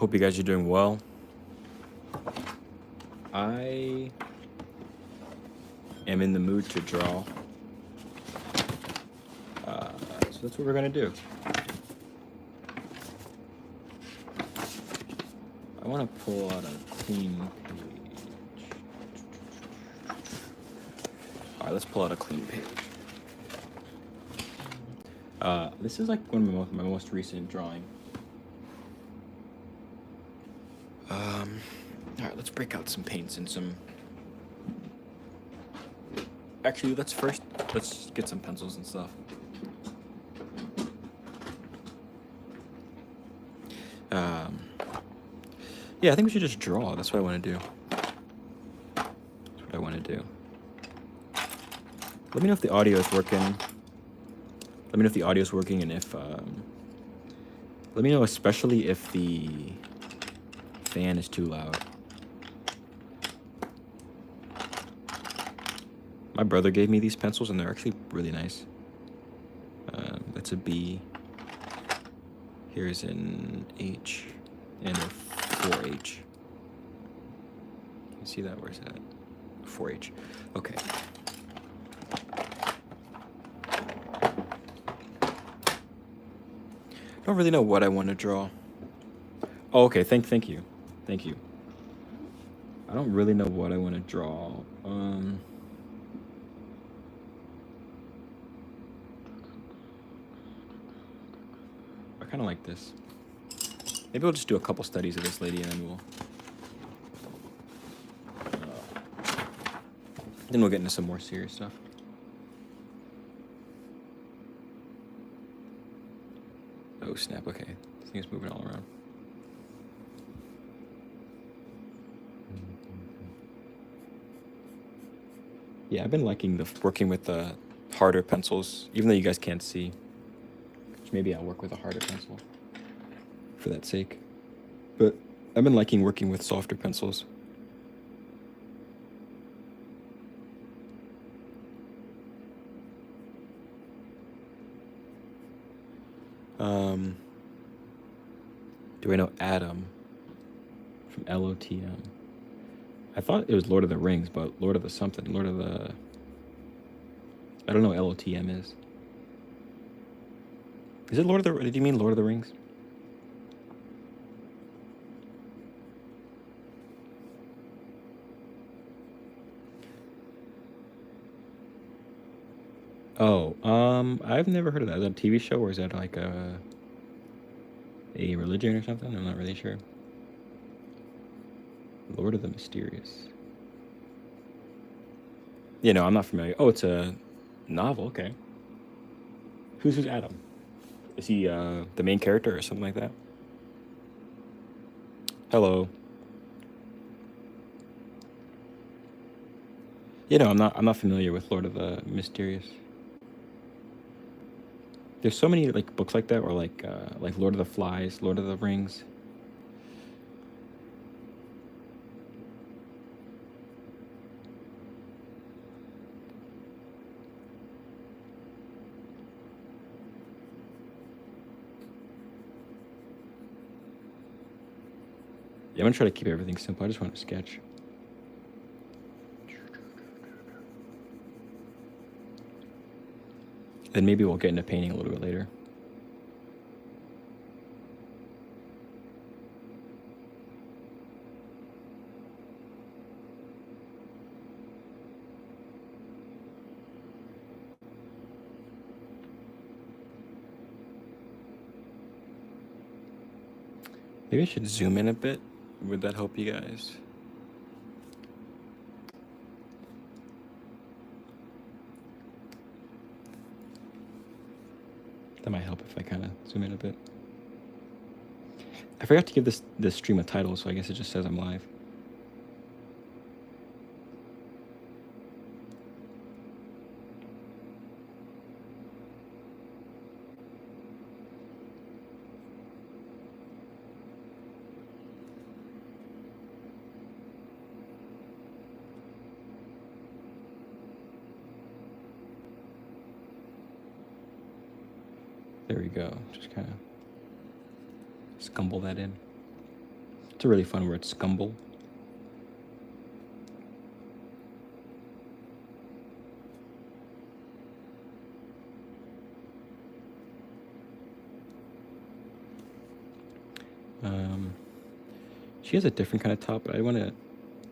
Hope you guys are doing well. I am in the mood to draw. So that's what we're gonna do. I want to pull out a clean page. All right, let's pull out a clean page. This is like one of my most recent drawing. All right, let's break out some paints and some. Actually, let's get some pencils and stuff. Yeah, I think we should just draw. That's what I want to do. That's what I want to do. Let me know if the audio is working. Let me know if the audio is working and if. Let me know especially if the fan is too loud. My brother gave me these pencils and they're actually really nice. That's a B. Here's an H and a 4H. You see that? Where's that? 4H. Okay. I don't really know what I want to draw. Oh, okay. Thank you. Thank you. I don't really know what I want to draw. I kind of like this. Maybe we'll just do a couple studies of this lady and then we'll get into some more serious stuff. Oh snap, okay. This thing is moving all around. Yeah, I've been liking working with the harder pencils, even though you guys can't see. Maybe I'll work with a harder pencil for that sake. But I've been liking working with softer pencils. Do I know Adam from LOTM? I thought it was Lord of the Rings, but Lord of the something. Lord of the... I don't know what LOTM is. Is it Lord of the... Did you mean Lord of the Rings? Oh, I've never heard of that. Is that a TV show or is that like a religion or something? I'm not really sure. Lord of the Mysterious. Yeah, no, I'm not familiar. Oh, it's a novel. Okay. Who's Adam? Is he the main character or something like that? Hello. You know, I'm not familiar with Lord of the Mysterious. There's so many like books like that, or like Lord of the Flies, Lord of the Rings. Yeah, I'm gonna try to keep everything simple. I just want to sketch. Then maybe we'll get into painting a little bit later. Maybe I should zoom in a bit. Would that help you guys? That might help if I kind of zoom in a bit. I forgot to give this stream a title, so I guess it just says I'm live. There we go. Just kind of scumble that in. It's a really fun word, scumble. She has a different kind of top, but I'm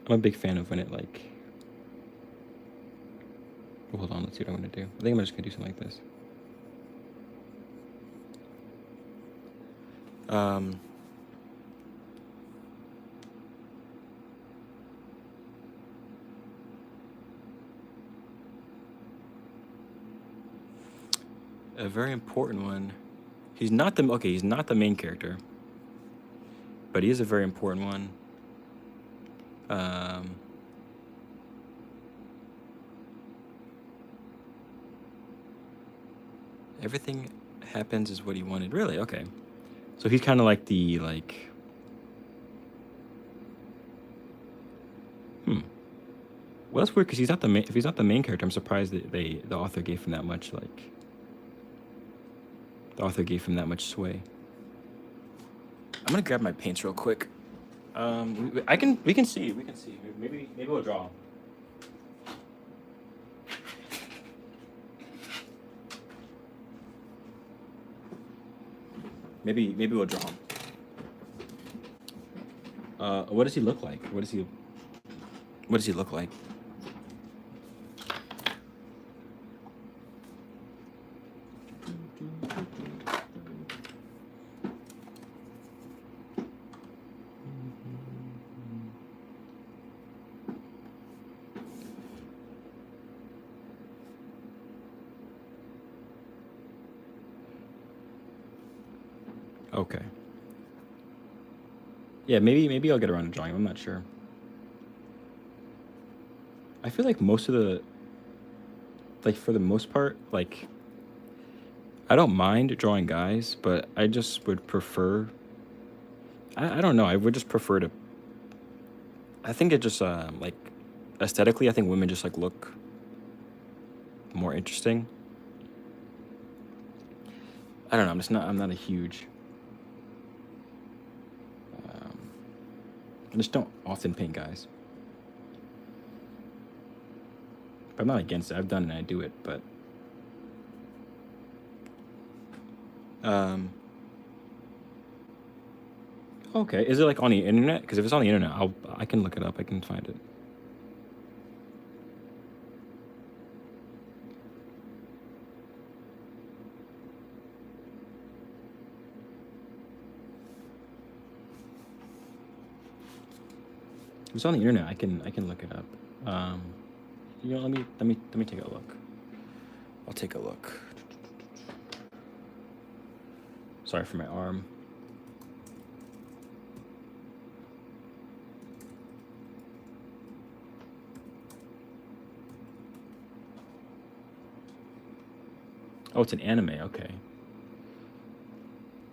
a big fan of when it like, oh, hold on, let's see what I'm gonna do. I think I'm just gonna do something like this. A very important one. He's not the main character, but he is a very important one. Everything happens is what he wanted. Really? Okay. So he's kind of like the like. Well, that's weird because he's not the main. If he's not the main character, I'm surprised that the author gave him that much like. The author gave him that much sway. I'm gonna grab my paints real quick. We can see. Maybe we'll draw. Maybe we'll draw him. What does he look like? What does he look like? Okay. Yeah, maybe I'll get around to drawing him. I'm not sure. I feel like most of the like for the most part, like I don't mind drawing guys, but I just would prefer I don't know, I would just prefer to I think it just like aesthetically I think women just like look more interesting. I don't know, I'm not a huge I just don't often paint guys. I'm not against it. I've done it and I do it, but okay. Is it like on the internet? Because if it's on the internet, I can look it up. I can find it. If it's on the internet, I can look it up. You know, let me take a look. I'll take a look. Sorry for my arm. Oh, it's an anime. Okay.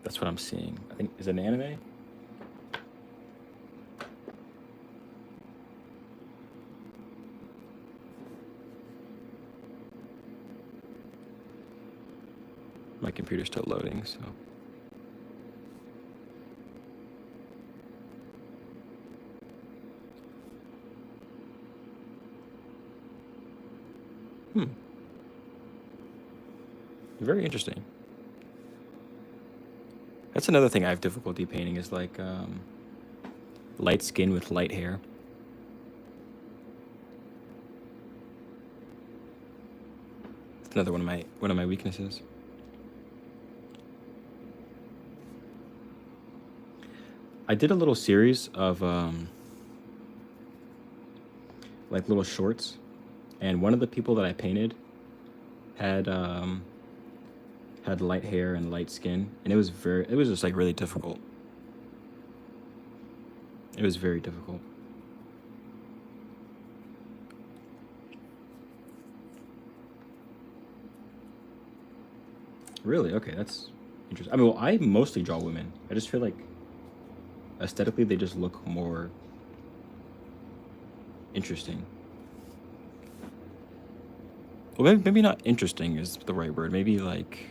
That's what I'm seeing. I think is it an anime? My computer's still loading, so. Very interesting. That's another thing I have difficulty painting is like light skin with light hair. It's another one of my weaknesses. I did a little series of like little shorts, and one of the people that I painted had light hair and light skin, and it was just like really difficult. It was very difficult. Really? Okay, that's interesting. I mean, well, I mostly draw women. I just feel like aesthetically they just look more interesting. Well, maybe not interesting is the right word. Maybe like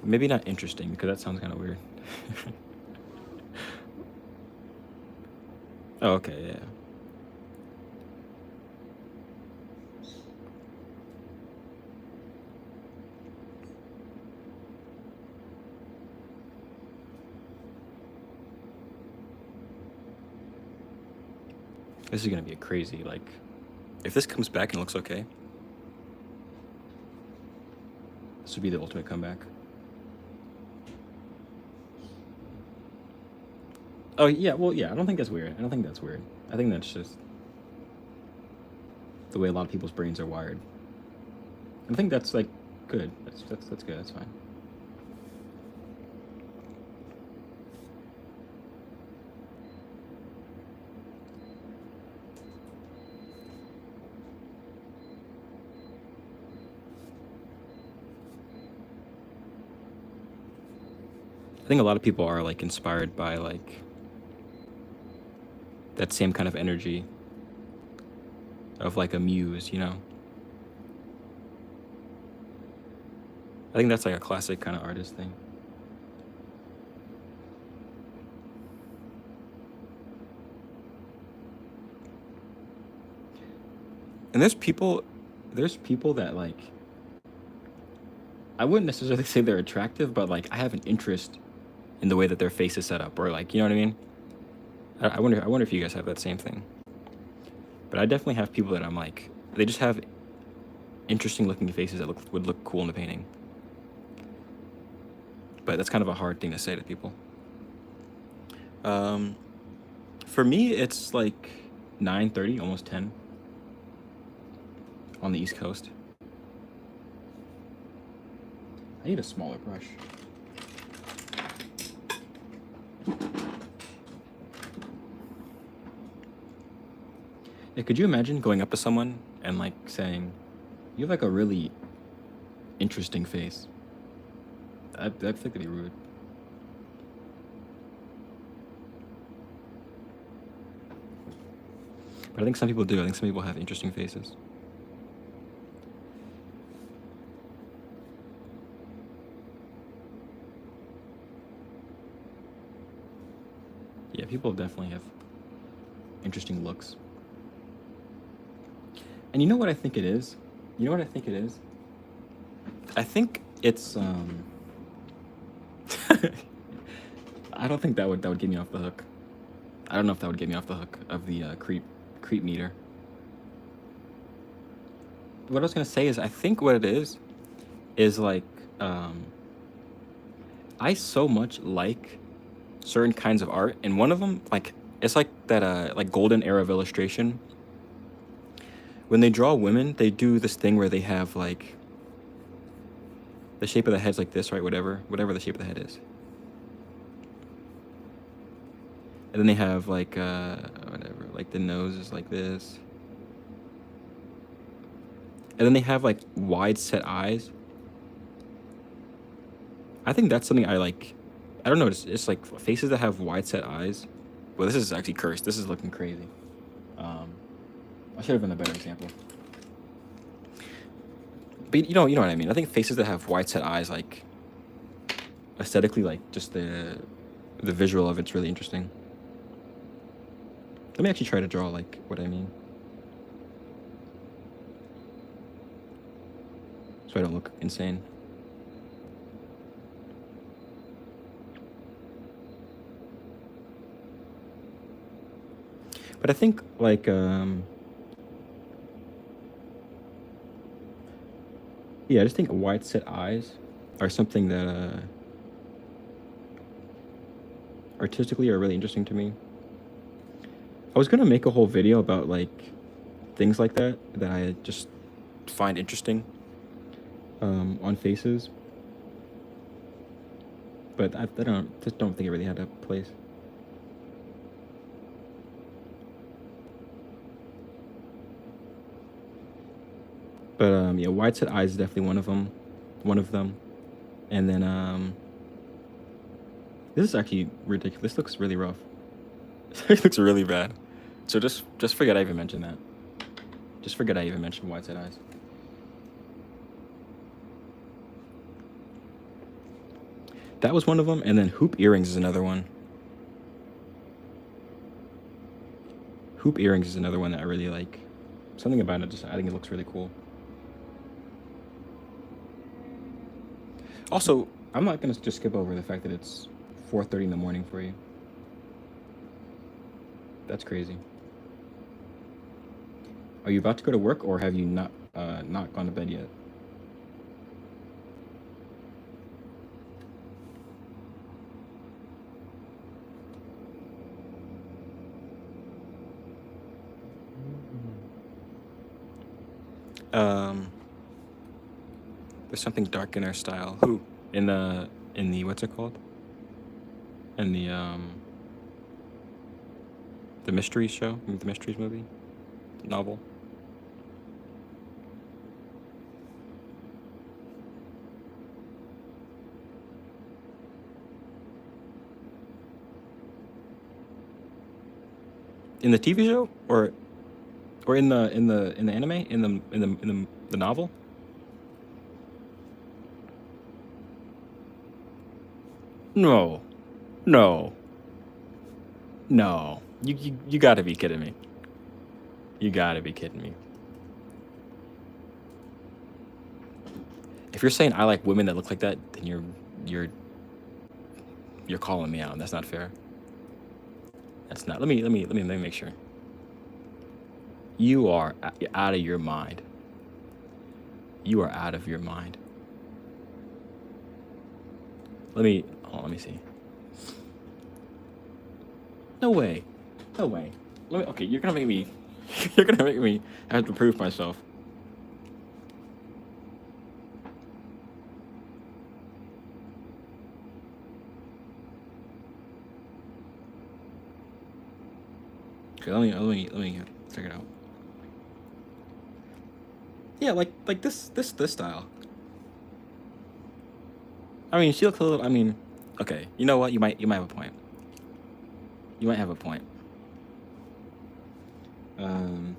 Maybe not interesting, because that sounds kind of weird. Oh, okay, yeah. This is gonna be a crazy, like, if this comes back and looks okay, this would be the ultimate comeback. Oh, yeah, well, yeah, I don't think that's weird. I don't think that's weird. I think that's just the way a lot of people's brains are wired. I think that's, like, good. That's good, that's fine. I think a lot of people are, like, inspired by, like, that same kind of energy of, like, a muse, you know? I think that's, like, a classic kind of artist thing. And there's people that, like, I wouldn't necessarily say they're attractive, but, like, I have an interest in the way that their face is set up, or, like, you know what I mean? I wonder if you guys have that same thing. But I definitely have people that I'm like, they just have interesting looking faces that would look cool in a painting. But that's kind of a hard thing to say to people. Um, for me, it's like 9:30, almost 10 on the East Coast. I need a smaller brush. Yeah, could you imagine going up to someone and like saying, "You have like a really interesting face"? I think that'd be rude. But I think some people do. I think some people have interesting faces. Yeah, people definitely have interesting looks. And you know what I think it is? You know what I think it is? I think it's I don't think that would get me off the hook. I don't know if that would get me off the hook of the creep meter. What I was gonna say is I think what it is like um I so much like certain kinds of art, and one of them, like, it's like that like golden era of illustration. When they draw women, they do this thing where they have like the shape of the head's like this, right? Whatever the shape of the head is. And then they have like whatever, like the nose is like this. And then they have like wide set eyes. I think that's something I like. I don't know, it's like faces that have wide set eyes. Well, this is actually cursed. This is looking crazy. Um I should have been a better example. But you know what I mean. I think faces that have wide set eyes, like aesthetically, like just the visual of it's really interesting. Let me actually try to draw like what I mean, so I don't look insane. But I think like yeah, I just think wide set eyes are something that artistically are really interesting to me. I was gonna make a whole video about like things like that I just find interesting on faces, but I don't think it really had a place. But yeah, wide set eyes is definitely one of them, and then this is actually ridiculous. This looks really rough. It looks really bad. So just forget I even mentioned that. Just forget I even mentioned wide set eyes. That was one of them, and then hoop earrings is another one. Hoop earrings is another one that I really like. Something about it, I think it looks really cool. Also, I'm not gonna just skip over the fact that it's 4:30 in the morning for you. That's crazy. Are you about to go to work, or have you not gone to bed yet? Um, there's something dark in our style. Who? In the what's it called? In the mysteries show, the mysteries movie, novel. In the TV show, or in the anime, in the novel. No, no, no. You gotta be kidding me. You gotta be kidding me. If you're saying I like women that look like that, then you're you're calling me out. That's not fair. That's not. Let me make sure. You are out of your mind. You are out of your mind. Let me see. No way. No way. Okay, you're gonna make me. You're gonna make me have to prove myself. Okay, let me figure it out. Yeah, like this style. I mean, she looks a little. I mean, okay. You know what? You might have a point. You might have a point. Um.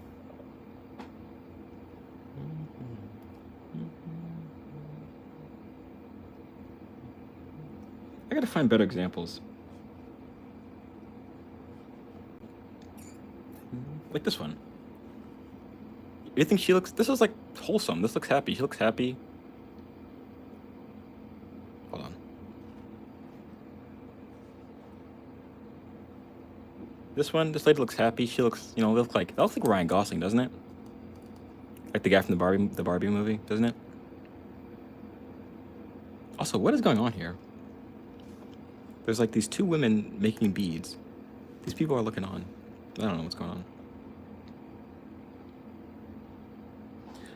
I gotta find better examples. Like this one. You think she looks? This is like wholesome. This looks happy. She looks happy. Hold on. This one, this lady looks happy. She looks, that looks like Ryan Gosling, doesn't it? Like the guy from the Barbie movie, doesn't it? Also, what is going on here? There's like these two women making beads. These people are looking on. I don't know what's going on.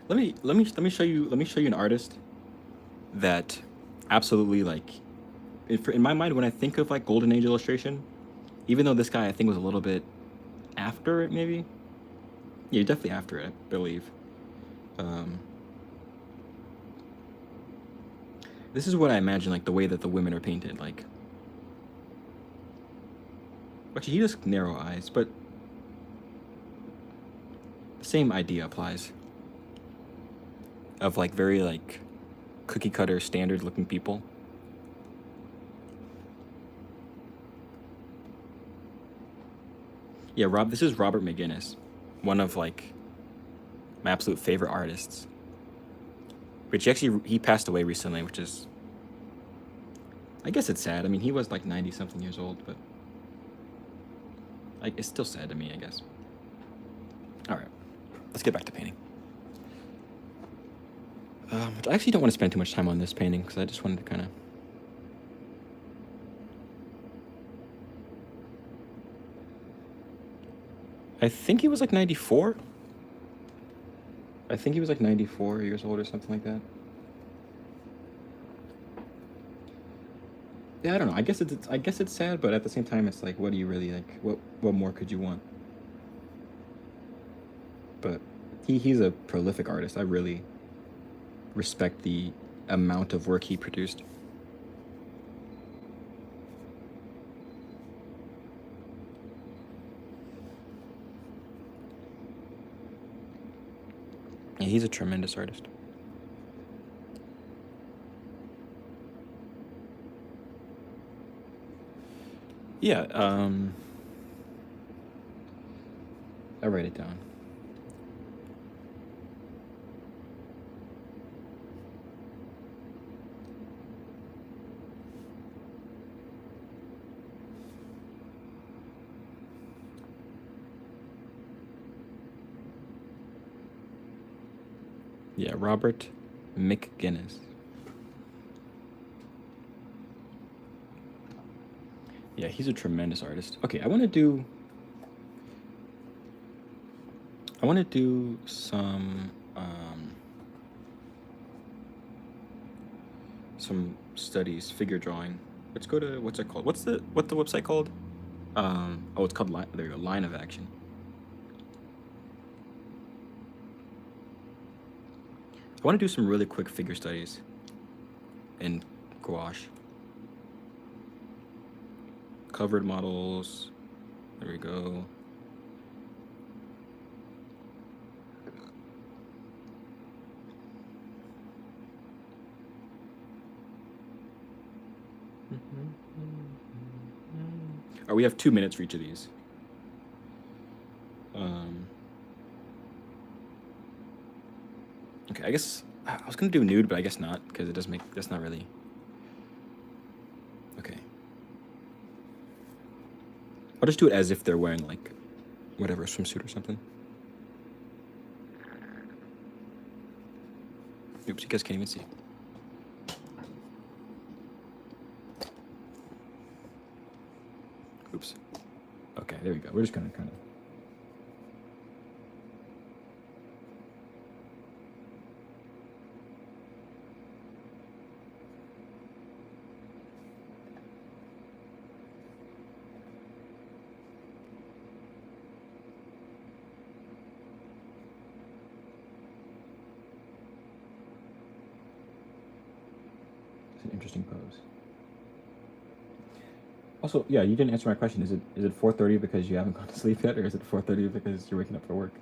Let me show you an artist that absolutely like in my mind when I think of like golden age illustration, even though this guy I think was a little bit after it maybe. Yeah, definitely after it, I believe. Um, this is what I imagine like the way that the women are painted like. Actually, he has narrow eyes, but the same idea applies. Of like very like cookie cutter standard looking people. Yeah, this is Robert McGinnis, one of like my absolute favorite artists. Which he passed away recently, which is I guess it's sad. I mean, he was like 90 something years old, but like it's still sad to me, I guess. All right. Let's get back to painting. I actually don't want to spend too much time on this painting because I just wanted to kind of. I think he was like 94. I think he was like 94 years old or something like that. Yeah, I don't know. I guess it's sad, but at the same time, it's like, what do you really like? What more could you want? But he's a prolific artist. I really respect the amount of work he produced. Yeah, he's a tremendous artist. Yeah, I write it down. Yeah, Robert McGinnis. Yeah, he's a tremendous artist. Okay, I want to do some studies, figure drawing. Let's go to what's it called? What's the website called? Oh, it's called Line. There you go, Line of Action. I want to do some really quick figure studies in gouache. Covered models. There we go. Oh, we have 2 minutes for each of these. Okay, I guess I was gonna do nude, but I guess not because it doesn't make. That's not really. Okay. I'll just do it as if they're wearing like, whatever, swimsuit or something. Oops, you guys can't even see. Oops. Okay, there we go. We're just gonna kind of. It's an interesting pose. Also, yeah, you didn't answer my question. Is it 4:30 because you haven't gone to sleep yet, or is it 4:30 because you're waking up for work?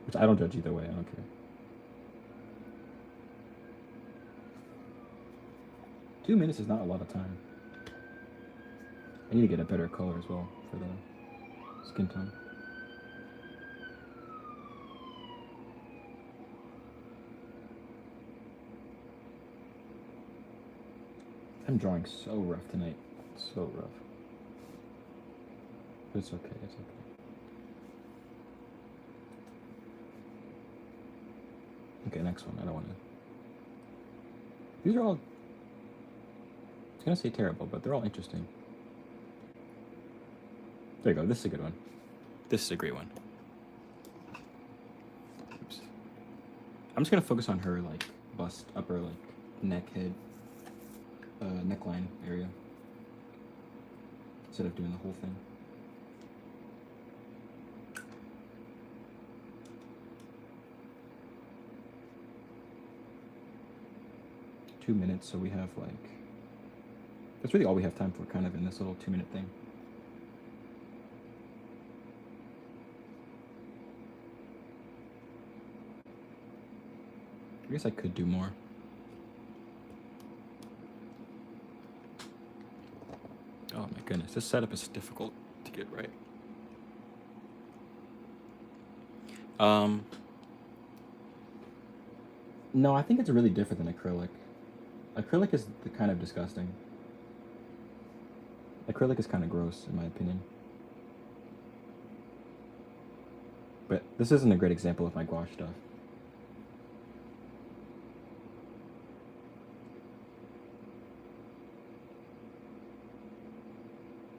Which I don't judge either way. I don't care. 2 minutes is not a lot of time. I need to get a better color as well for the skin tone. I'm drawing so rough tonight. So rough. But it's okay. It's okay. Okay, next one. I don't want to. These are all. I was gonna say terrible, but they're all interesting. There you go. This is a good one. This is a great one. Oops. I'm just gonna focus on her like bust, upper like neck, head, neckline area instead of doing the whole thing. Two minutes, so we have like. That's really all we have time for, kind of, in this little 2-minute thing. I guess I could do more. Oh my goodness, this setup is difficult to get right. No, I think it's really different than acrylic. Acrylic is kind of disgusting. Acrylic is kind of gross, in my opinion. But this isn't a great example of my gouache stuff.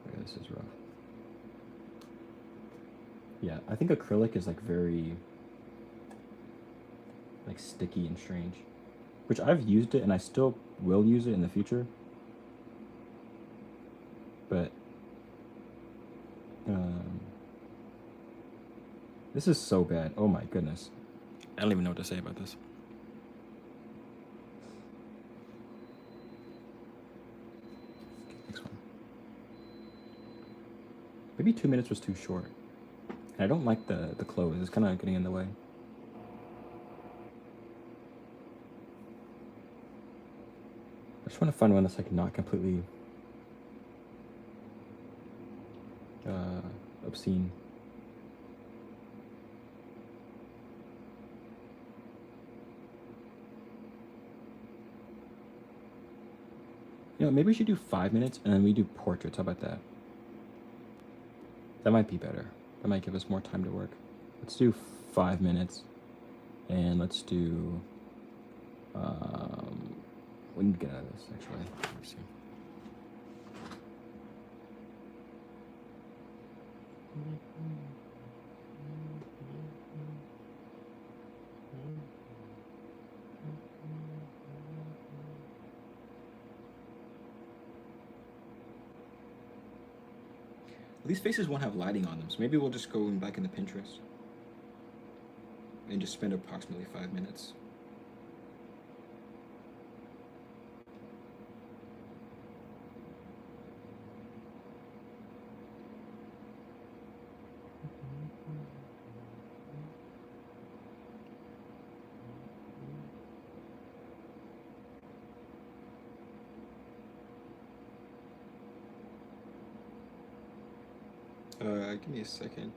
Okay, this is rough. Yeah, I think acrylic is like very like sticky and strange. Which I've used it and I still will use it in the future. But this is so bad. Oh my goodness. I don't even know what to say about this. Next one. Maybe 2 minutes was too short. And I don't like the clothes. It's kind of getting in the way. I just want to find one that's like not completely obscene. You know, maybe we should do 5 minutes and then we do portraits. How about that? That might be better. That might give us more time to work. Let's do 5 minutes, and let's do. We need to get out of this actually. Let me see. These faces won't have lighting on them, so maybe we'll just go back into Pinterest and just spend approximately 5 minutes. Give me a second.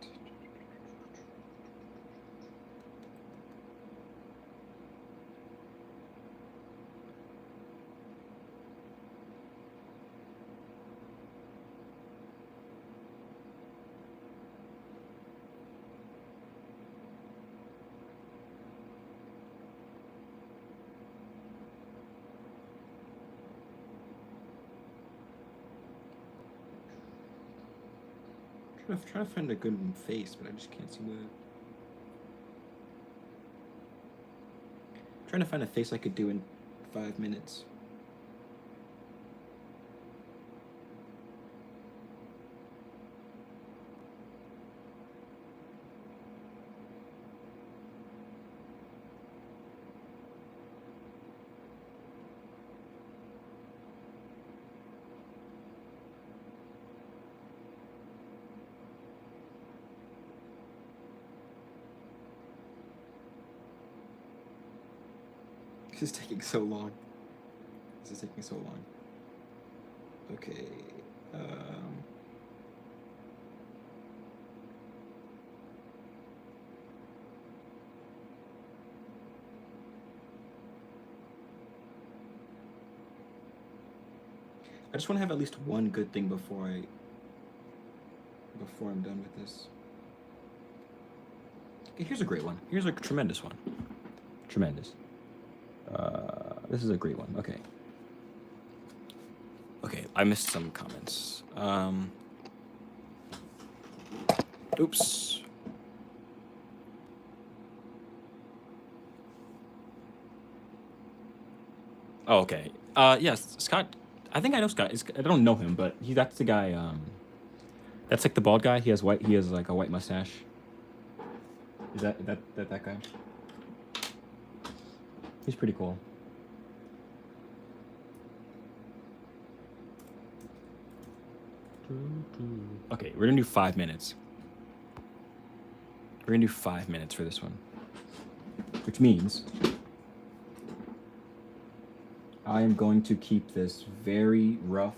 I'm trying to find a good face, but I just can't seem to. Trying to find a face I could do in 5 minutes. This is taking so long. This is taking so long. Okay. I just want to have at least one good thing before I'm done with this. Okay, here's a great one. Here's a tremendous one. Tremendous. This is a great one. Okay. Okay, I missed some comments. Oops. Oh, okay. Yes, Scott. I think I know Scott. I don't know him, but that's the guy. That's like the bald guy. He has white. He has like a white mustache. Is that guy? He's pretty cool. Okay, we're gonna do 5 minutes. We're gonna do 5 minutes for this one, which means I am going to keep this very rough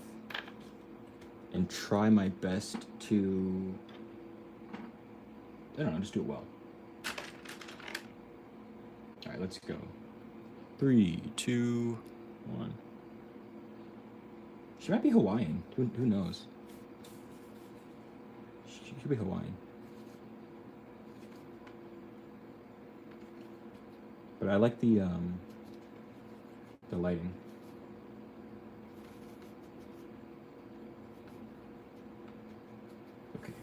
and try my best to, I don't know, just do it well. All right, let's go. 3, 2, 1. She might be Hawaiian. Who knows? She should be Hawaiian. But I like the lighting. Okay.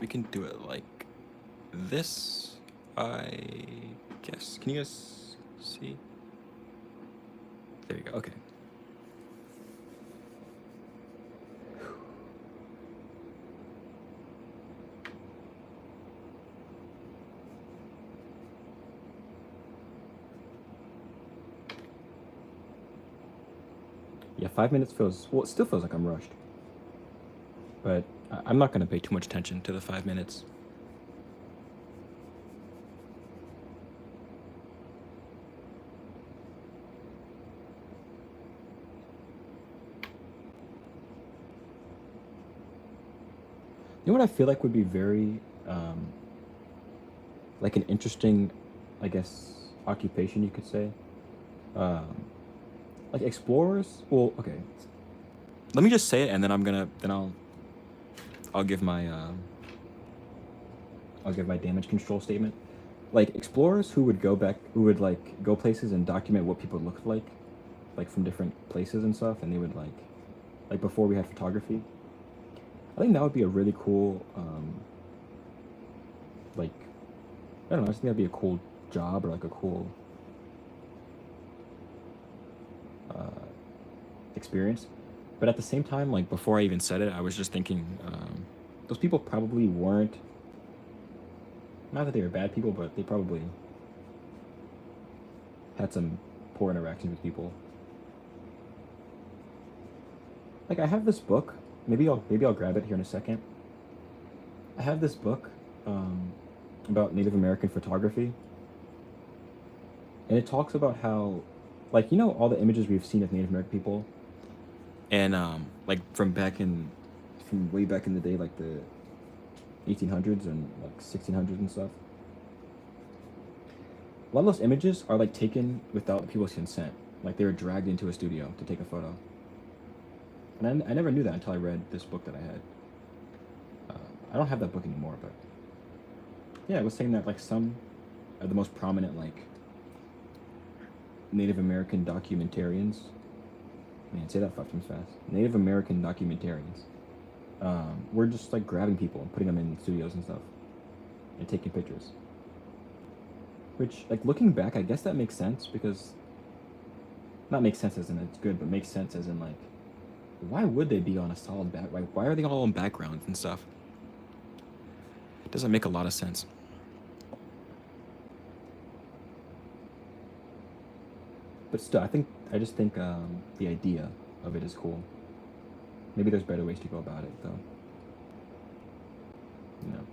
We can do it like this, I guess. Can you guys see? There you go. Okay. Yeah, 5 minutes feels, well, it still feels like I'm rushed. But I'm not going to pay too much attention to the 5 minutes. You know what I feel like would be very like an interesting, I guess, occupation you could say. Um, like explorers. Well, okay. Let me just say it, and then I'll give my I'll give my damage control statement. Like explorers who would like go places and document what people looked like from different places and stuff, and they would like before we had photography. I think that would be a really cool like I don't know. I just think that'd be a cool job or like a cool uh, experience. But at the same time, like before I even said it, I was just thinking those people probably weren't. Not that they were bad people, but they probably had some poor interactions with people. Like I have this book. Maybe I'll grab it here in a second. I have this book um, about Native American photography, and it talks about how, like all the images we've seen of Native American people, and like from way back in the day, like the 1800s and like 1600s and stuff. A lot of those images are like taken without people's consent. Like they were dragged into a studio to take a photo. And I never knew that until I read this book that I had. I don't have that book anymore, but yeah, it was saying that like some of the most prominent like Native American documentarians. Man, say that 5 times fast. Native American documentarians. Were just like grabbing people and putting them in studios and stuff, and taking pictures. Which, like looking back, I guess that makes sense because not makes sense as in it's good, but makes sense as in like, why would they be on a solid back? Like, why are they all on backgrounds and stuff? It doesn't make a lot of sense. But still, I just think the idea of it is cool. Maybe there's better ways to go about it, though. You know.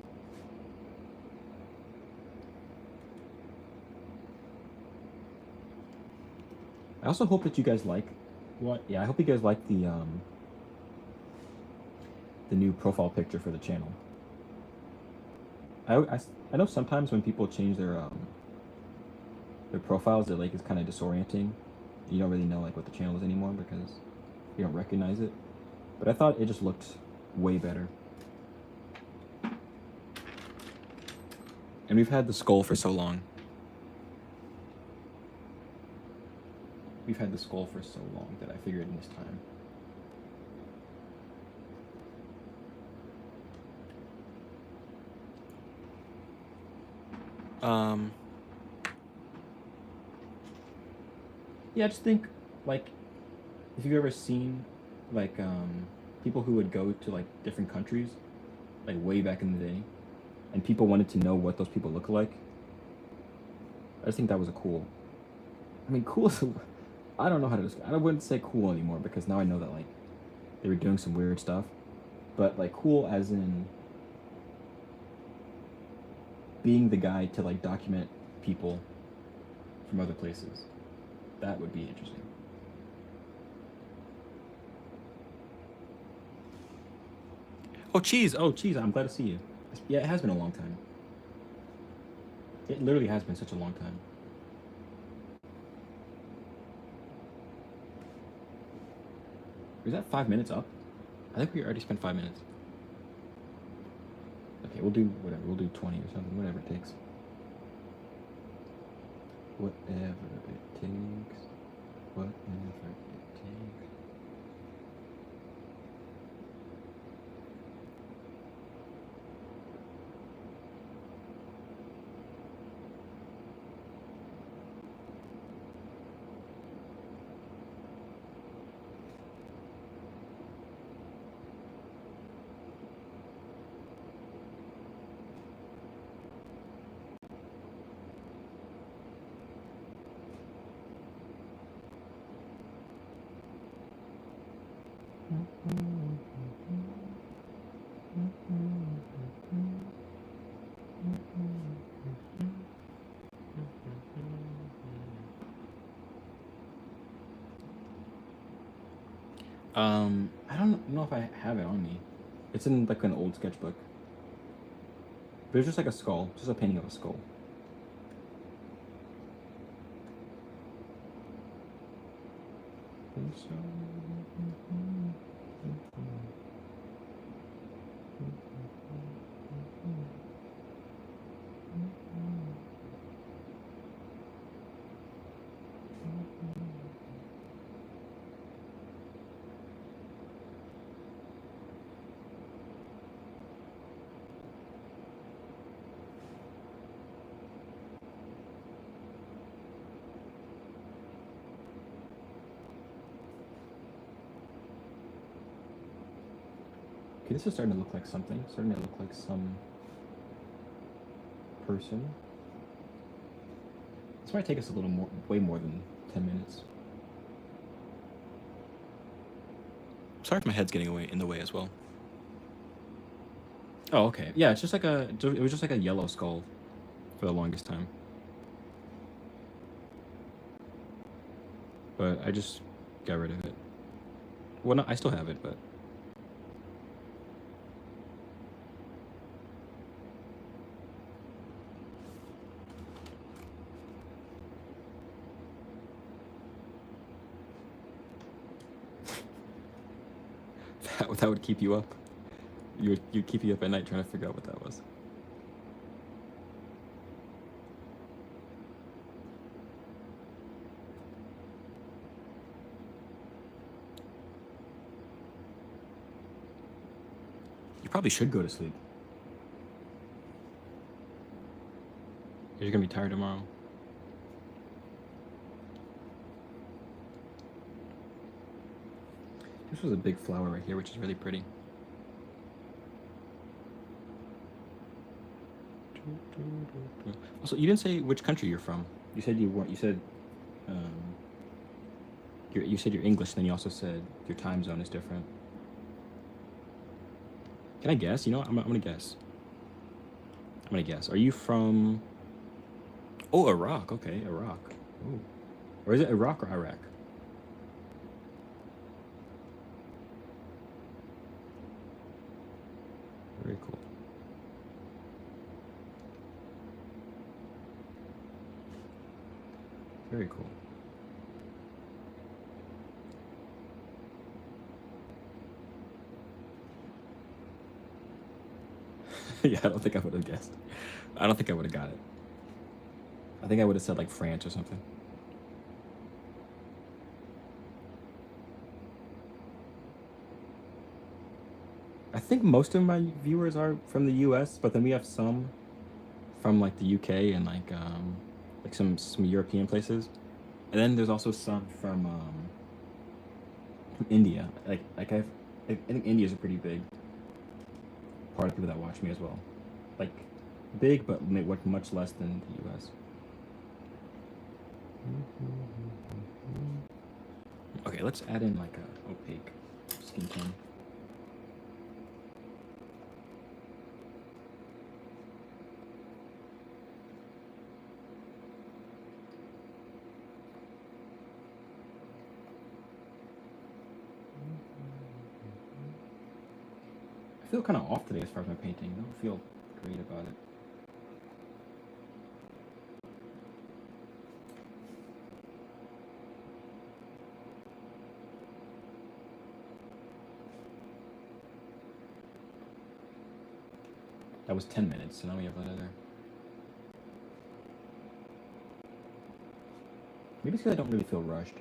I also hope that you guys like what? Yeah, I hope you guys like the new profile picture for the channel. I know sometimes when people change their profiles, it like is kind of disorienting. You don't really know like what the channel is anymore because you don't recognize it. But I thought it just looked way better. And we've had the skull for so long. We've had the skull for so long that I figured in this time. Yeah, I just think like if you've ever seen like people who would go to like different countries like way back in the day and people wanted to know what those people look like. I just think that was a cool. I mean, cool is I don't know how to describe. I wouldn't say cool anymore because now I know that like they were doing some weird stuff. But like cool as in being the guy to like document people from other places. That would be interesting. Oh, cheese. Oh, cheese. I'm glad to see you. Yeah, it has been a long time. It literally has been such a long time. Is that 5 minutes up? I think we already spent 5 minutes. Okay, we'll do whatever. We'll do 20 or something. Whatever it takes. Whatever it takes. Whatever it takes. I don't know if I have it on me. It's in like an old sketchbook. But it's just like a skull, just a painting of a skull. Okay, this is starting to look like something. Starting to look like some person. This might take us a little more, way more than 10 minutes. Sorry if my head's getting in the way as well. Oh, okay. Yeah, it's just like it was just like a yellow skull for the longest time. But I just got rid of it. Well, no, I still have it, but that would keep you up. You'd keep you up at night trying to figure out what that was. You probably should go to sleep. You're gonna be tired tomorrow. This was a big flower right here, which is really pretty. Also, you didn't say which country you're from. You said you weren't. You said you said you're English. Then you also said your time zone is different. Can I guess? You know, I'm gonna guess. I'm gonna guess. Are you from? Oh, Iraq. Okay, Iraq. Ooh. Or is it Iraq or Iraq? Very cool. Very cool. Yeah, I don't think I would have guessed. I don't think I would have got it. I think I would have said like France or something. I think most of my viewers are from the U.S., but then we have some from like the UK and like some European places, and then there's also some from India. I think India is a pretty big part of people that watch me as well. Like big, but much less than the U.S. Okay, let's add in like a opaque skin tone. I feel kind of off today as far as my painting. I don't feel great about it. That was 10 minutes, so now we have another. Maybe it's because I don't really feel rushed.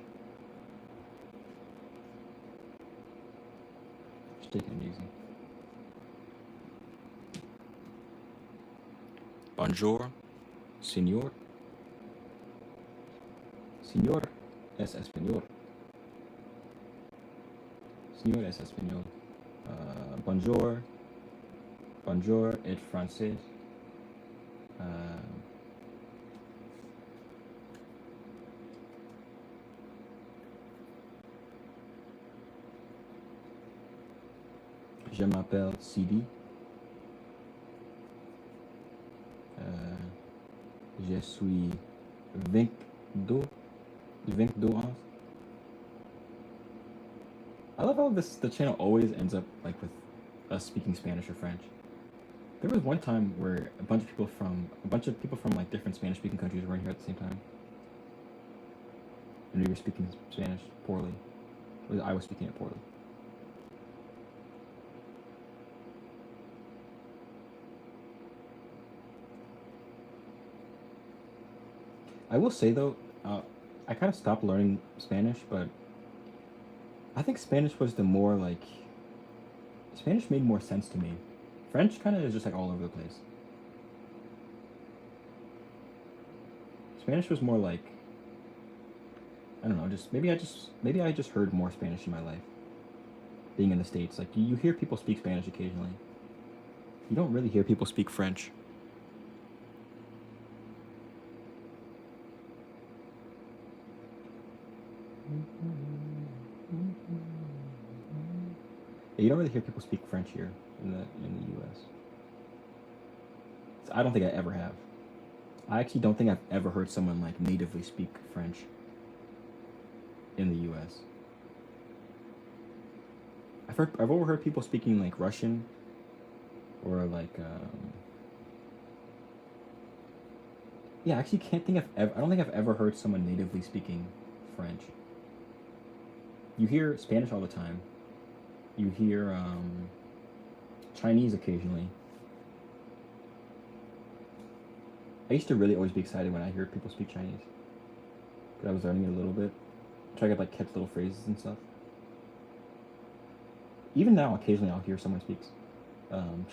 Just taking it easy. Bonjour, señor. Señor es español. Señor es español. Bonjour. Bonjour est français. Je m'appelle Sidi. Je suis 22 ans. I love how the channel always ends up like with us speaking Spanish or French. There was one time where a bunch of people from like different Spanish speaking countries were in here at the same time, and we were speaking Spanish poorly. I was speaking it poorly. I will say though, I kind of stopped learning Spanish, but I think Spanish was the more like Spanish made more sense to me. French kind of is just like all over the place. Spanish was more like I don't know, just maybe I just heard more Spanish in my life. Being in the States, like you hear people speak Spanish occasionally. You don't really hear people speak French. Yeah, you don't really hear people speak French here in the U.S. So I don't think I ever have. I actually don't think I've ever heard someone like natively speak French in the U.S. I've overheard people speaking like Russian or like yeah. I actually can't think I don't think I've ever heard someone natively speaking French. You hear Spanish all the time. You hear Chinese occasionally. I used to really always be excited when I hear people speak Chinese because I was learning it a little bit. Try to like catch little phrases and stuff. Even now, occasionally I'll hear someone speaks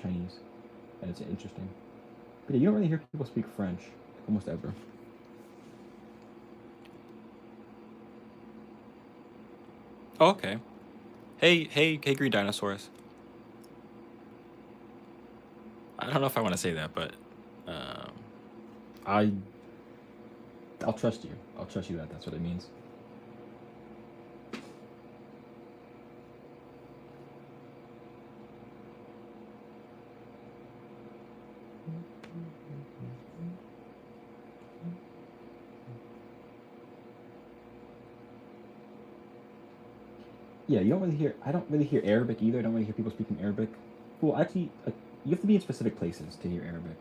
Chinese, and it's interesting. But yeah, you don't really hear people speak French almost ever. Oh, okay. Hey, green dinosaurs. I don't know if I want to say that, but um, I I'll trust you. I'll trust you that that's what it means. Yeah, you don't really hear. I don't really hear Arabic either. I don't really hear people speaking Arabic. Well, actually, you have to be in specific places to hear Arabic.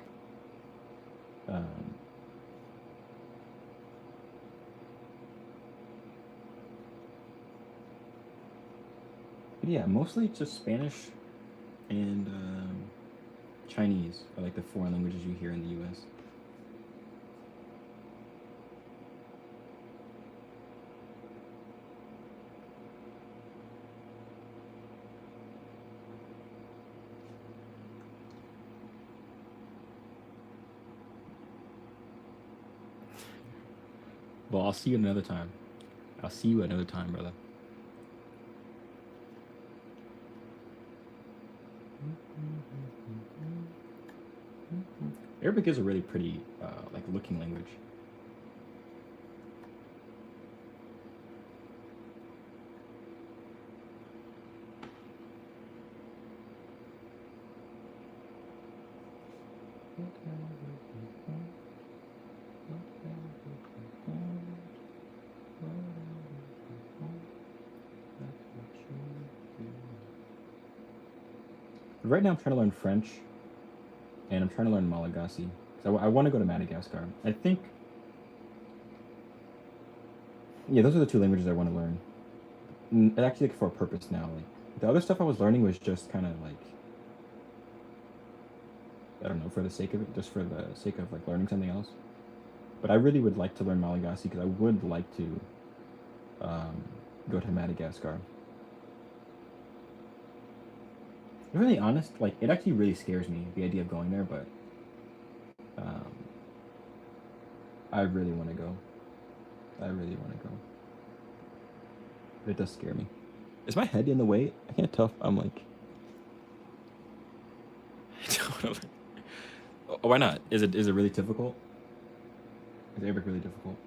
Um, but yeah, mostly just Spanish and Chinese are like the foreign languages you hear in the U.S. Well, I'll see you another time. I'll see you another time, brother. Arabic is a really pretty, like, looking language. Right now, I'm trying to learn French, and I'm trying to learn Malagasy. So I want to go to Madagascar. I think, yeah, those are the two languages I want to learn. Actually, like, for a purpose now. Like the other stuff I was learning was just kind of like I don't know, for the sake of it, just for the sake of like learning something else. But I really would like to learn Malagasy because I would like to um, go to Madagascar. To be really honest, like it actually really scares me the idea of going there, but um, I really want to go. I really want to go. But it does scare me. Is my head in the way? I can't tell if I'm like. Why not? Is it really difficult? Is Arabic really difficult?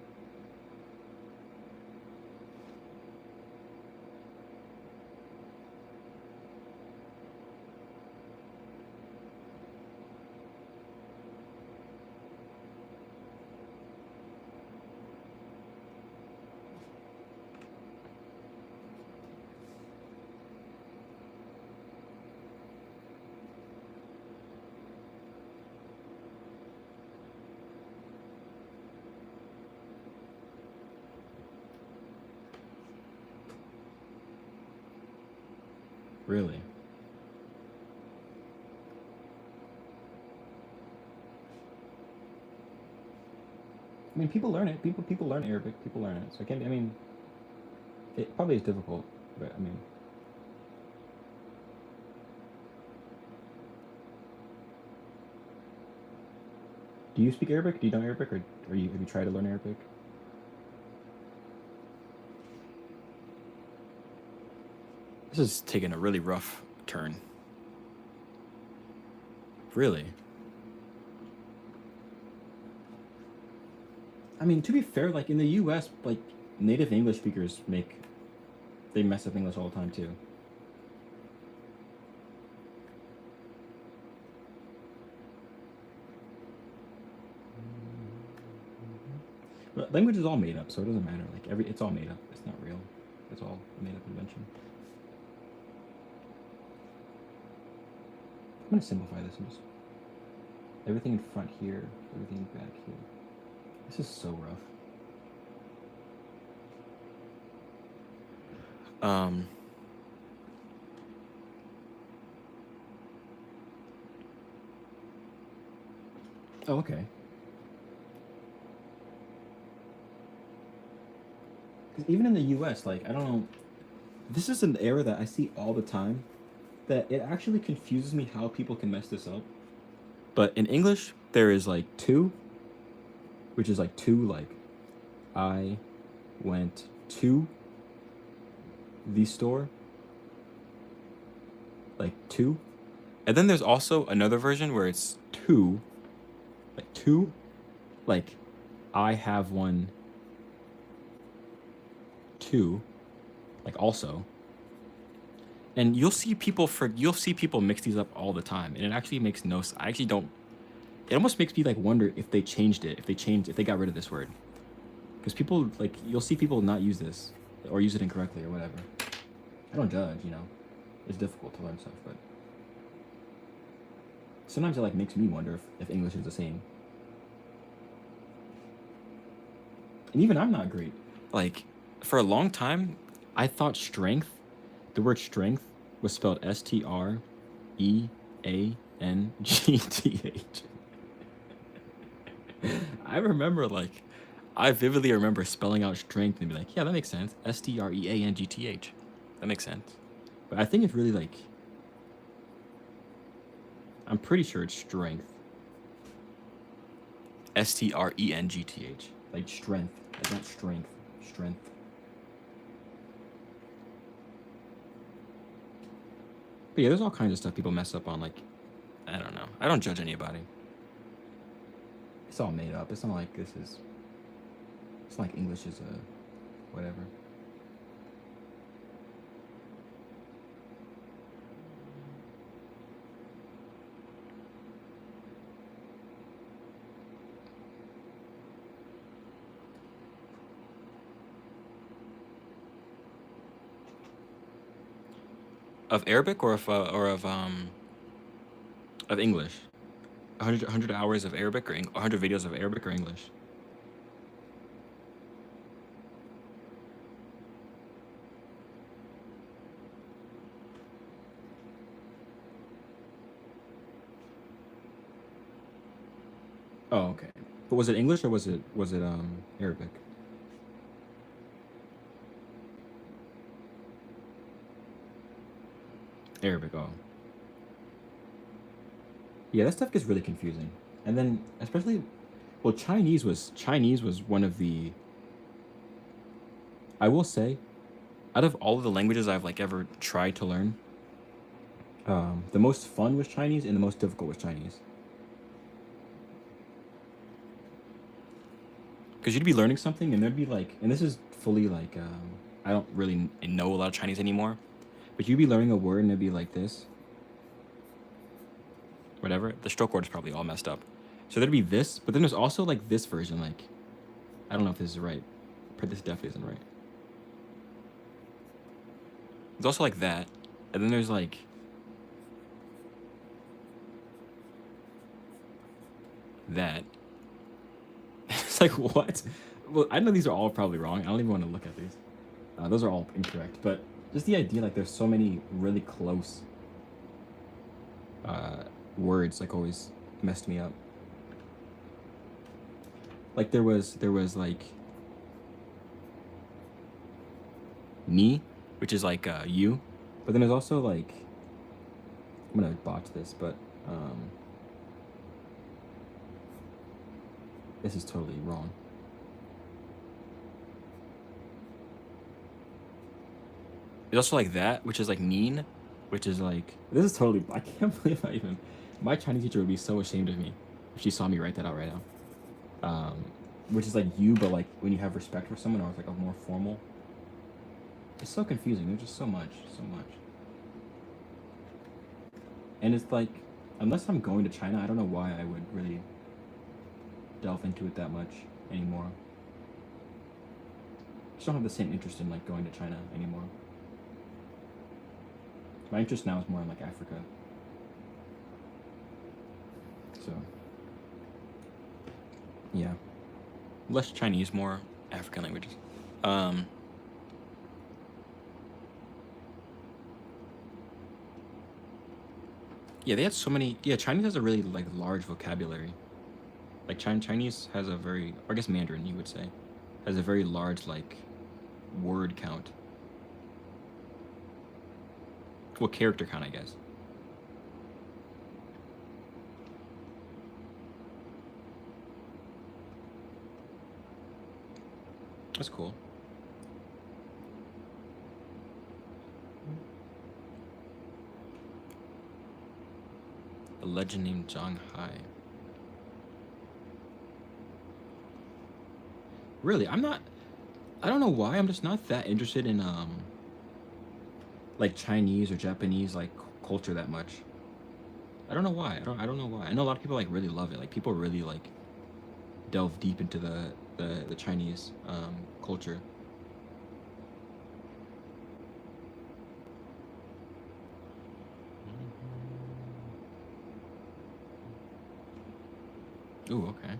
Really? I mean, people learn it. People learn Arabic. People learn it. So it can. I mean, it probably is difficult, but I mean, do you speak Arabic? Do you know Arabic, or have you tried to learn Arabic? This is taking a really rough turn. Really? I mean, to be fair, like in the U.S., like native English speakers they mess up English all the time too. But language is all made up, so it doesn't matter. Like it's all made up. It's not real. It's all a made up invention. I'm gonna simplify this and just everything in front here, everything back here. This is so rough. Oh, okay. Because even in the U.S., like I don't know, this is an error that I see all the time. That it actually confuses me how people can mess this up. But in English, there is like to, which is like to, like I went to the store, like to. And then there's also another version where it's to, like I have one too, like also. And you'll see people mix these up all the time, and it actually makes no. I actually don't. It almost makes me like wonder if they changed it, if they got rid of this word, because people like you'll see people not use this or use it incorrectly or whatever. I don't judge, you know. It's difficult to learn stuff, but sometimes it like makes me wonder if English is the same. And even I'm not great. Like for a long time, I thought the word strength was spelled STREANGTH. I vividly remember spelling out strength and be like, yeah, that makes sense. STREANGTH. That makes sense. But I think it's really like, I'm pretty sure it's strength. STRENGTH. Like strength. It's not strength. Strength. But yeah, there's all kinds of stuff people mess up on. Like, I don't know. I don't judge anybody. It's all made up. It's not like it's not like English is a whatever. Of Arabic or of English? 100 hours of Arabic or 100 videos of Arabic or English? Oh, okay. But was it English or was it Arabic? Arabic. Oh. Yeah, that stuff gets really confusing. And then especially well, Chinese was one of the I will say out of all of the languages I've like ever tried to learn, the most fun was Chinese and the most difficult was Chinese. Because you'd be learning something and there'd be like, and this is fully like, I don't really know a lot of Chinese anymore, but you'd be learning a word and it'd be like this, whatever. The stroke word is probably all messed up. So there'd be this, but then there's also like this version, like, I don't know if this is right, but this definitely isn't right. There's also like that, and then there's like that. It's like, what? Well, I know these are all probably wrong. I don't even want to look at these. Those are all incorrect. But just the idea like there's so many really close words like always messed me up. Like there was like me, which is like you, but then there's also like I'm gonna botch this, but this is totally wrong. There's also like that, which is like mean, which is like this is totally. I can't believe I even. My Chinese teacher would be so ashamed of me if she saw me write that out right now. Which is like you, but like when you have respect for someone, or it's like a more formal. It's so confusing. There's just so much, so much. And it's like, unless I'm going to China, I don't know why I would really delve into it that much anymore. Just don't have the same interest in like going to China anymore. My interest now is more in like Africa. So, yeah, less Chinese, more African languages. Yeah, they had so many. Yeah, Chinese has a really like large vocabulary. Like Chinese has a very, or I guess Mandarin you would say, has a very large like word count. Well, character count, I guess. That's cool. A legend named Zhang Hai. Really, I'm not. I don't know why. I'm just not that interested in like Chinese or Japanese like culture that much. I don't know why. I don't know why. I know a lot of people like really love it. Like people really like delve deep into the Chinese culture. Ooh, okay.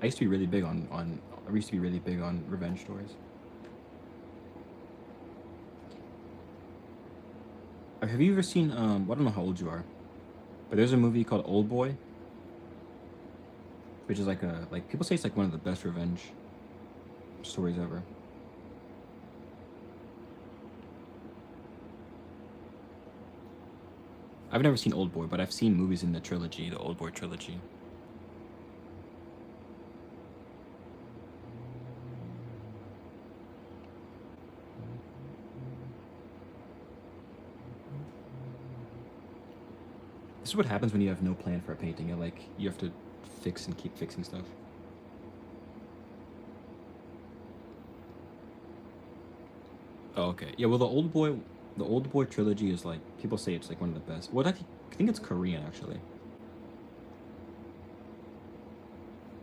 I used to be really big on. I used to be really big on revenge stories. Have you ever seen I don't know how old you are, but there's a movie called Old Boy, which is like a like people say it's like one of the best revenge stories ever. I've never seen Old Boy, but I've seen movies in the trilogy, the Old Boy trilogy. This is what happens when you have no plan for a painting. You have to fix and keep fixing stuff. Oh, okay. Yeah. Well, the Old Boy trilogy is like people say it's like one of the best. Well, I think it's Korean actually.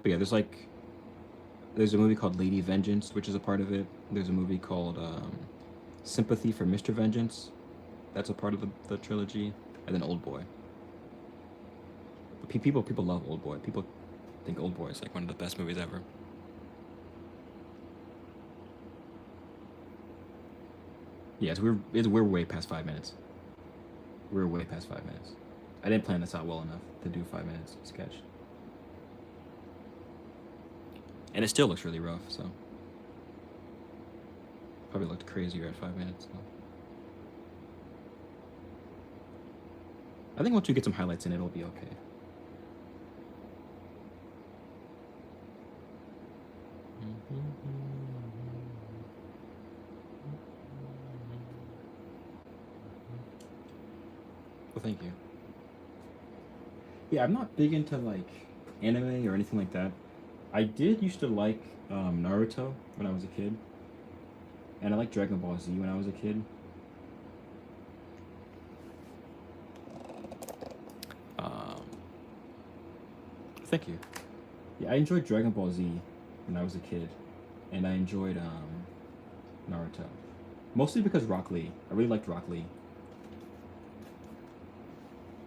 But yeah, there's a movie called Lady Vengeance, which is a part of it. There's a movie called Sympathy for Mr. Vengeance. That's a part of the trilogy, and then Old Boy. But people love Old Boy. People think Old Boy is like one of the best movies ever. Yeah, we're way past 5 minutes. We're way past 5 minutes. I didn't plan this out well enough to do 5 minutes sketch, and it still looks really rough. So probably looked crazier at 5 minutes. So. I think once we get some highlights in, it'll be okay. Well, thank you. Yeah, I'm not big into like anime or anything like that. I did used to like Naruto when I was a kid, and I liked Dragon Ball Z when I was a kid. Um, Thank you. Yeah, I enjoyed Dragon Ball Z when I was a kid, and I enjoyed Naruto, mostly because Rock Lee. I really liked Rock Lee.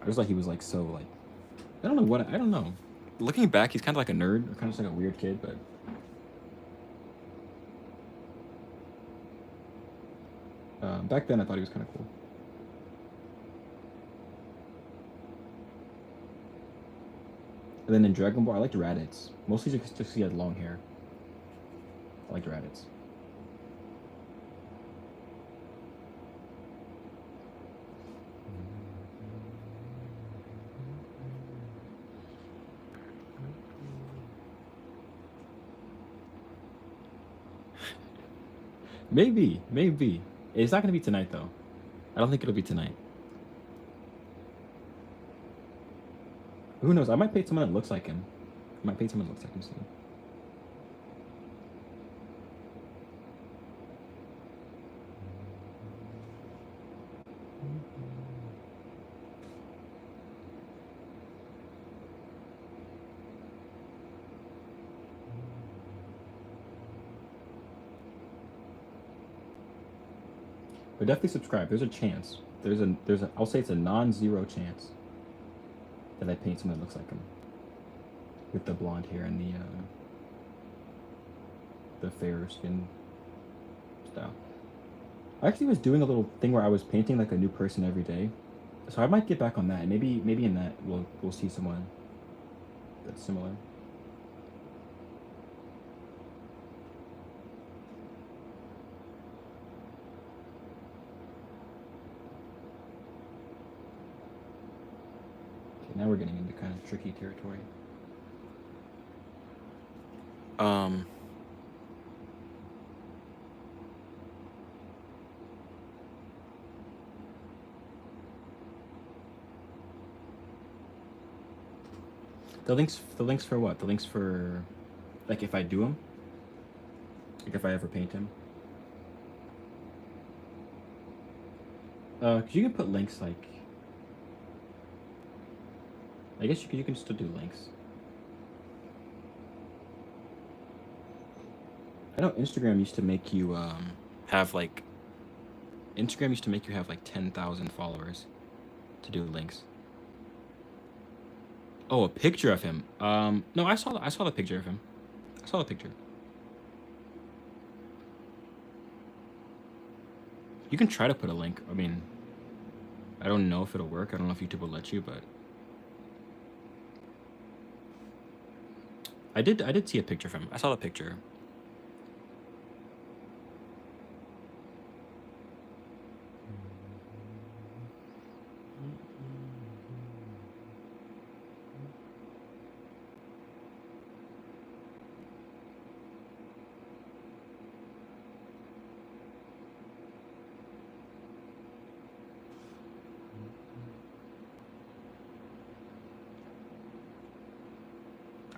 I just like he was like so like I don't know. Looking back, he's kind of like a nerd, or kind of just like a weird kid, but Back then, I thought he was kind of cool. And then in Dragon Ball, I liked Raditz. Mostly just because he had long hair. I liked Raditz. Maybe, maybe. It's not gonna be tonight though. I don't think it'll be tonight. Who knows? I might paint someone that looks like him. I might paint someone that looks like him soon. But definitely subscribe. There's a chance. I'll say it's a non-zero chance that I paint someone that looks like him. With the blonde hair and the fairer skin style. I actually was doing a little thing where I was painting like a new person every day. So I might get back on that. Maybe in that we'll see someone that's similar. Okay, now we're getting into kind of tricky territory. The links for what? The links for, like, if I do them? Like, if I ever paint him? 'Cause you can put links, like... I guess you can still do links. I know Instagram used to make you, have, like... Instagram used to make you have, like, 10,000 followers to do links. Oh, a picture of him. No, I saw the picture of him. I saw the picture. You can try to put a link. I mean, I don't know if it'll work. I don't know if YouTube will let you, but I did see a picture of him. I saw the picture.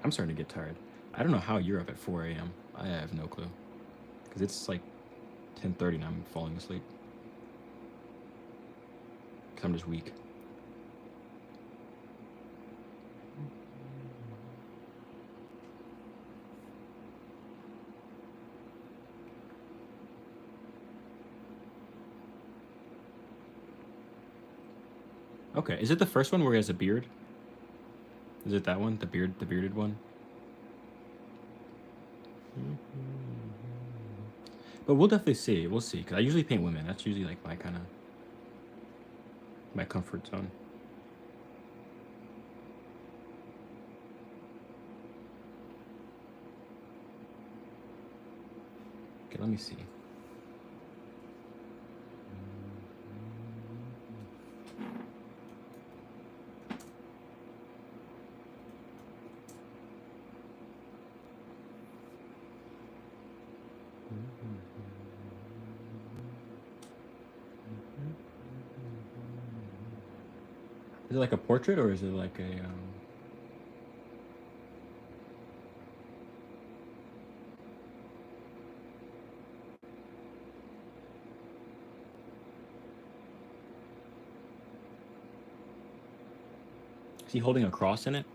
I'm starting to get tired. I don't know how you're up at 4 a.m. I have no clue. Because it's like 10:30 and I'm falling asleep. Because I'm just weak. Okay, is it the first one where he has a beard? Is it that one? The bearded one? But we'll definitely see. We'll see. Because I usually paint women. That's usually like my kind of... my comfort zone. Okay, let me see. Is it like a portrait or is it like a... Is he holding a cross in it?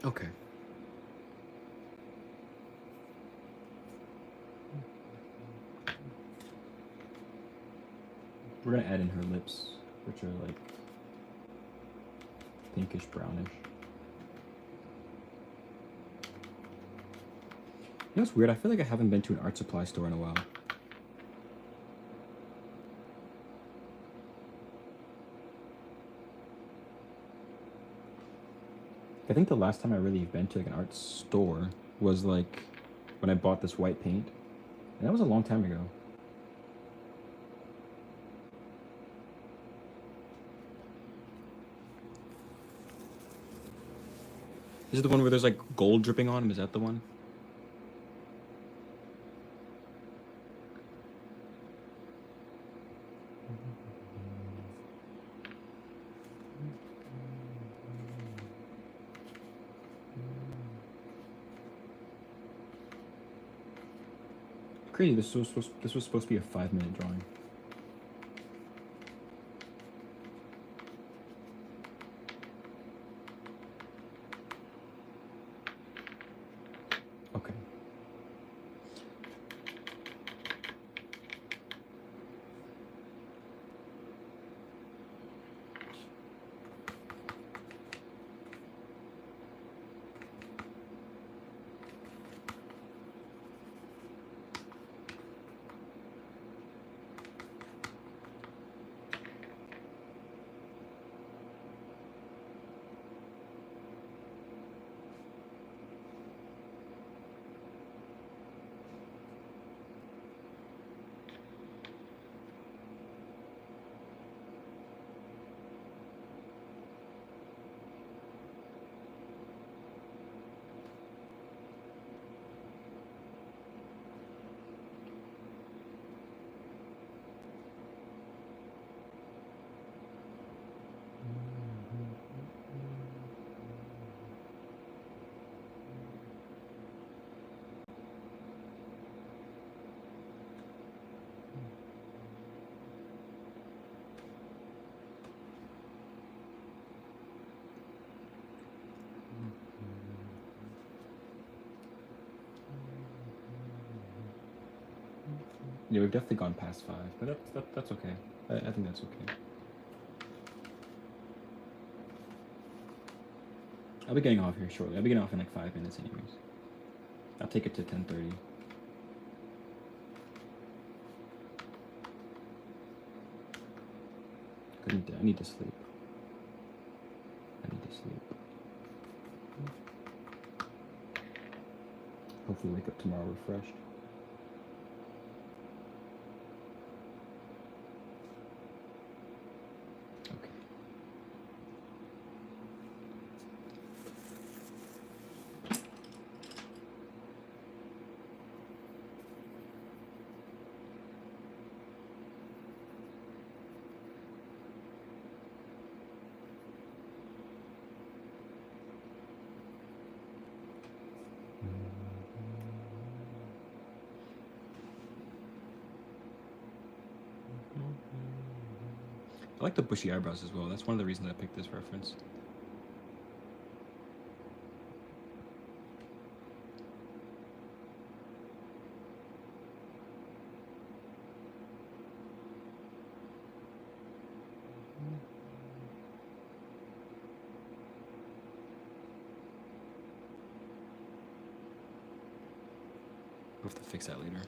Okay. We're gonna add in her lips, which are like pinkish brownish. You know what's weird? I feel like I haven't been to an art supply store in a while. I think the last time I really been to like an art store was like when I bought this white paint. And that was a long time ago. Is it the one where there's like gold dripping on him? Is that the one? Crazy. This was supposed to be a 5-minute drawing. Okay. Yeah, we've definitely gone past 5, but that's okay. I think that's okay. I'll be getting off here shortly. I'll be getting off in like 5 minutes anyways. I'll take it to 10:30. I need to sleep. I need to sleep. Hopefully wake up tomorrow refreshed. Okay. I like the bushy eyebrows as well. That's one of the reasons I picked this reference. We'll have to fix that later.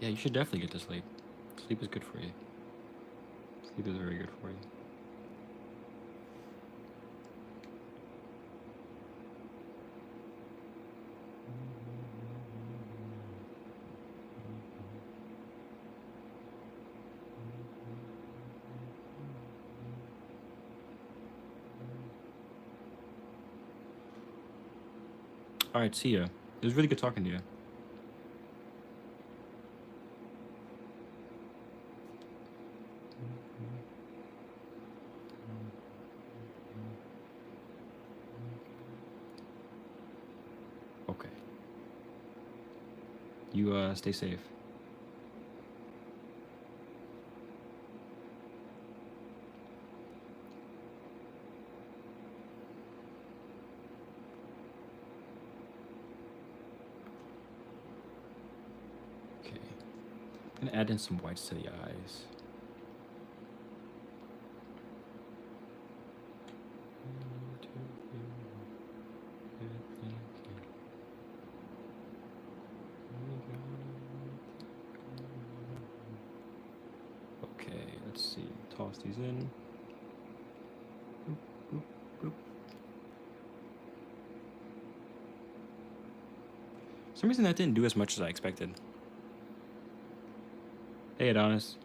Yeah, you should definitely get to sleep. Sleep is good for you. Sleep is very good for you. All right, see ya. It was really good talking to you. Okay. You stay safe. And add in some whites to the eyes. Okay, let's see. Toss these in. Boop, boop, boop. For some reason that didn't do as much as I expected. Hey Adonis.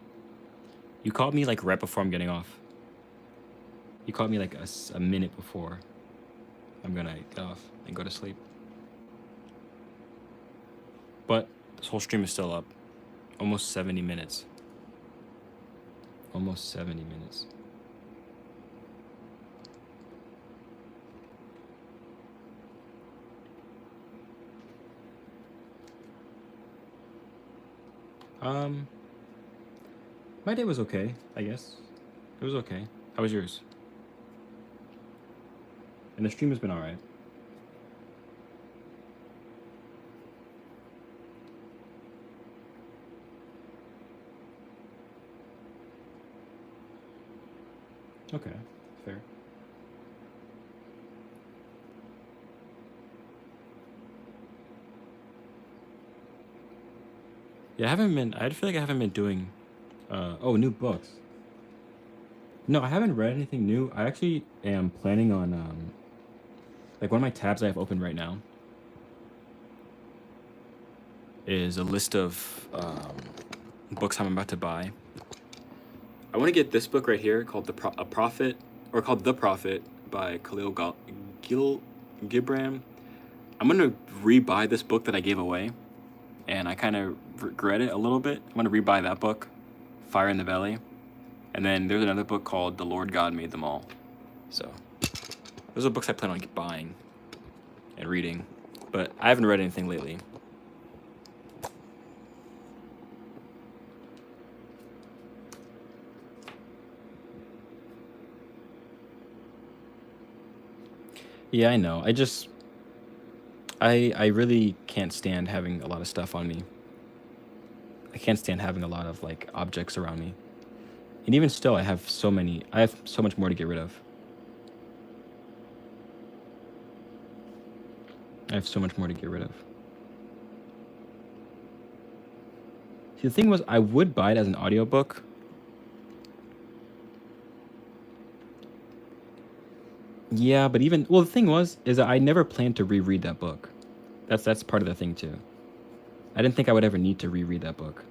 You called me like right before I'm getting off. You called me like a minute before I'm gonna get off and go to sleep. But this whole stream is still up. Almost 70 minutes. Almost 70 minutes. My day was okay, I guess. It was okay. How was yours? And the stream has been alright. Okay, fair. Yeah, I feel like I haven't been doing, new books. No, I haven't read anything new. I actually am planning on, like one of my tabs I have open right now is a list of, books I'm about to buy. I want to get this book right here called The Prophet by Khalil Gibran. I'm going to rebuy this book that I gave away, and I kind of regret it a little bit. I'm going to rebuy that book, Fire in the Belly. And then there's another book called The Lord God Made Them All. So those are books I plan on buying and reading, but I haven't read anything lately. Yeah, I know. I really can't stand having a lot of stuff on me. I can't stand having a lot of like objects around me. And even still, I have so much more to get rid of. I have so much more to get rid of. See, the thing was, I would buy it as an audiobook. Yeah, but the thing is that I never planned to reread that book. That's part of the thing too. I didn't think I would ever need to reread that book.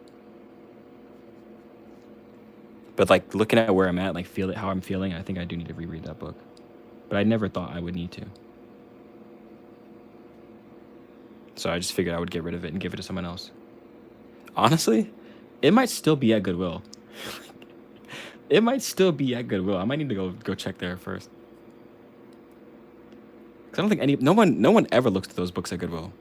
But like looking at where I'm at, like how I'm feeling, I think I do need to reread that book. But I never thought I would need to. So I just figured I would get rid of it and give it to someone else. Honestly, it might still be at Goodwill. It might still be at Goodwill. I might need to go check there first. Cause I don't think no one ever looks at those books at Goodwill.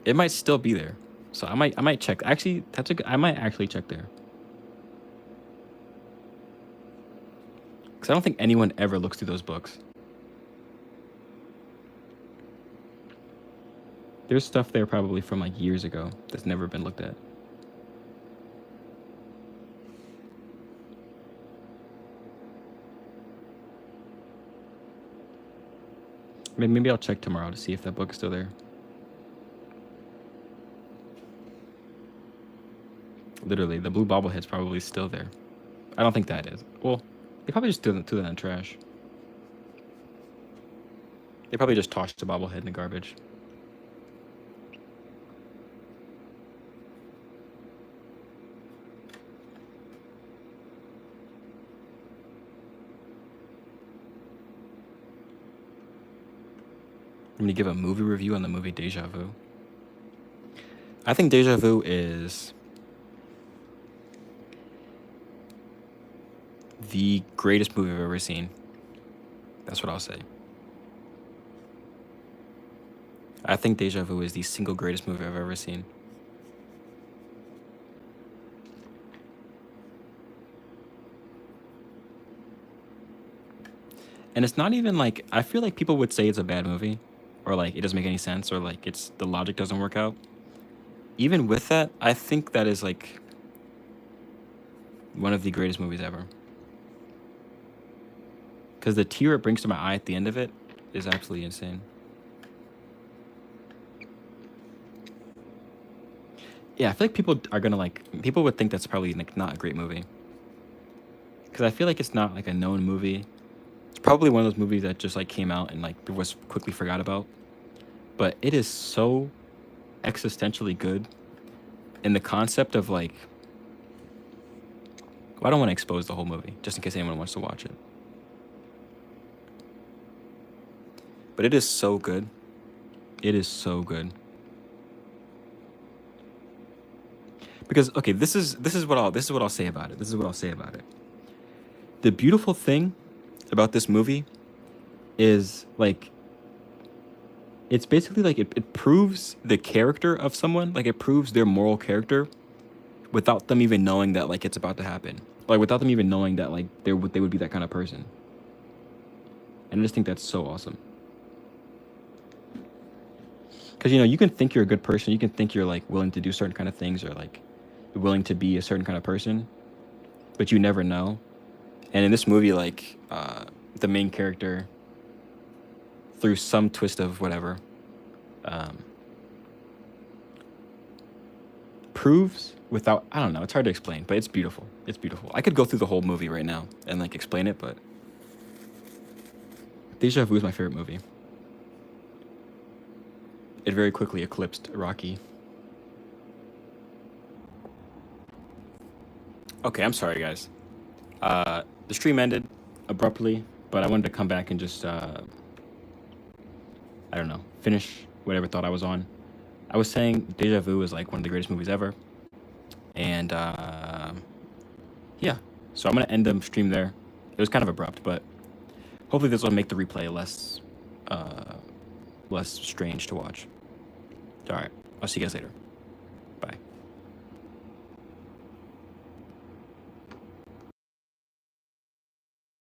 It might still be there. So I might check. Actually, I might actually check there. Cause I don't think anyone ever looks through those books. There's stuff there probably from like years ago that's never been looked at. Maybe I'll check tomorrow to see if that book is still there. Literally, the blue bobblehead's probably still there. I don't think that is. Well, they probably just threw that in the trash. They probably just tossed the bobblehead in the garbage. I'm going to give a movie review on the movie Deja Vu. I think Deja Vu is the greatest movie I've ever seen. That's what I'll say. I think Deja Vu is the single greatest movie I've ever seen. And it's not even like, I feel like people would say it's a bad movie, or like it doesn't make any sense, or like it's the logic doesn't work out. Even with that, I think that is like one of the greatest movies ever. Because the tear it brings to my eye at the end of it is absolutely insane. Yeah, I feel like people are gonna like people would think that's probably like not a great movie. Because I feel like it's not like a known movie. It's probably one of those movies that just like came out and like was quickly forgot about. But it is so existentially good. And the concept of like, well, I don't want to expose the whole movie just in case anyone wants to watch it. But it is so good. It is so good. Because okay, this is what I'll say about it. This is what I'll say about it. The beautiful thing about this movie is like it's basically like it proves the character of someone, like it proves their moral character without them even knowing that like it's about to happen. Like without them even knowing that like they would be that kind of person. And I just think that's so awesome. Because you know, you can think you're a good person, you can think you're like willing to do certain kind of things or like willing to be a certain kind of person, but you never know. And in this movie, like the main character, through some twist of whatever, proves without, I don't know, it's hard to explain, but it's beautiful. It's beautiful. I could go through the whole movie right now and like explain it, but Deja Vu is my favorite movie. It very quickly eclipsed Rocky. Okay, I'm sorry, guys. The stream ended abruptly, but I wanted to come back and just, I don't know, finish whatever thought I was on. I was saying Deja Vu is like one of the greatest movies ever. And yeah, so I'm going to end the stream there. It was kind of abrupt, but hopefully this will make the replay less strange to watch. All right, I'll see you guys later.